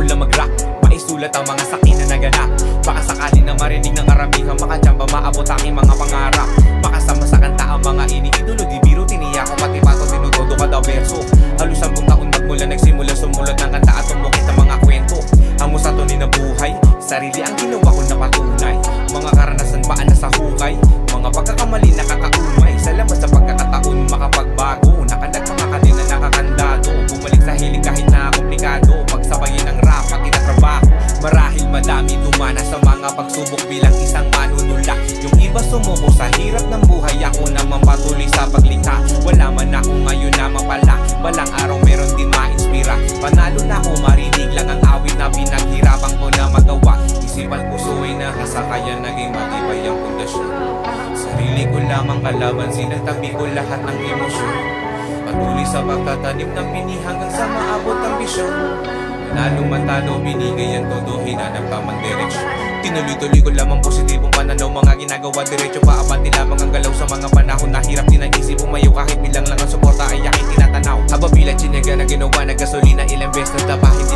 goal na mag-rock, maisulat ang mga sakin na naganap. Baka sakali na marinig ng karamihan, makachamba maabot aking mga pangarap. Makasama sa kanta ang mga iniidolo, di biro tiniya ko pati pato tinutodo kada verso. Halos 10 taon magmula nagsimula sumulat ng kanta at tumukit ang mga kwento. Ang sa tunay na buhay, sarili ang ginawa ko na patunay. Mga karanasan baan na sa hukay, mga pagkakamali nakakaumay. Salamat sa pagkakataon makapagbago, nakalag mga kadena nakakandado. Bumalik sa hiling kahit na komplikado, pagsabayin ng rap at inatrabaho. Marahil madami dumana sa mga pagsubok bilang isang manunula. Yung iba sumuko sa hirap ng buhay, ako naman patuloy sa paglikha. Wala man ako ngayon na mapala, balang araw meron din ma-inspira. Panalo na ako, marinig lang ang awit na pinaghirapan ko na magawa. Isipan puso ay nakasakayan, naging matibay ang pundasyon. Sarili ko lamang kalaban, sinagtabi ko lahat ng emosyon. Patuloy sa pagtatanim ng bini hanggang sa maabot ang bisyon. Manalo man talo, binigay ang todo, hinanap tamang direksyon. Tinuloy-tuloy ko lamang positibong pananaw, mga ginagawa diretso paabante lamang ang galaw sa mga panahon na hirap din ang isip umayaw. Kahit bilang lang ang suporta ay aking tinatanaw. Haba bilang tsinaga na ginawa na gasolina, ilang beses na tapahin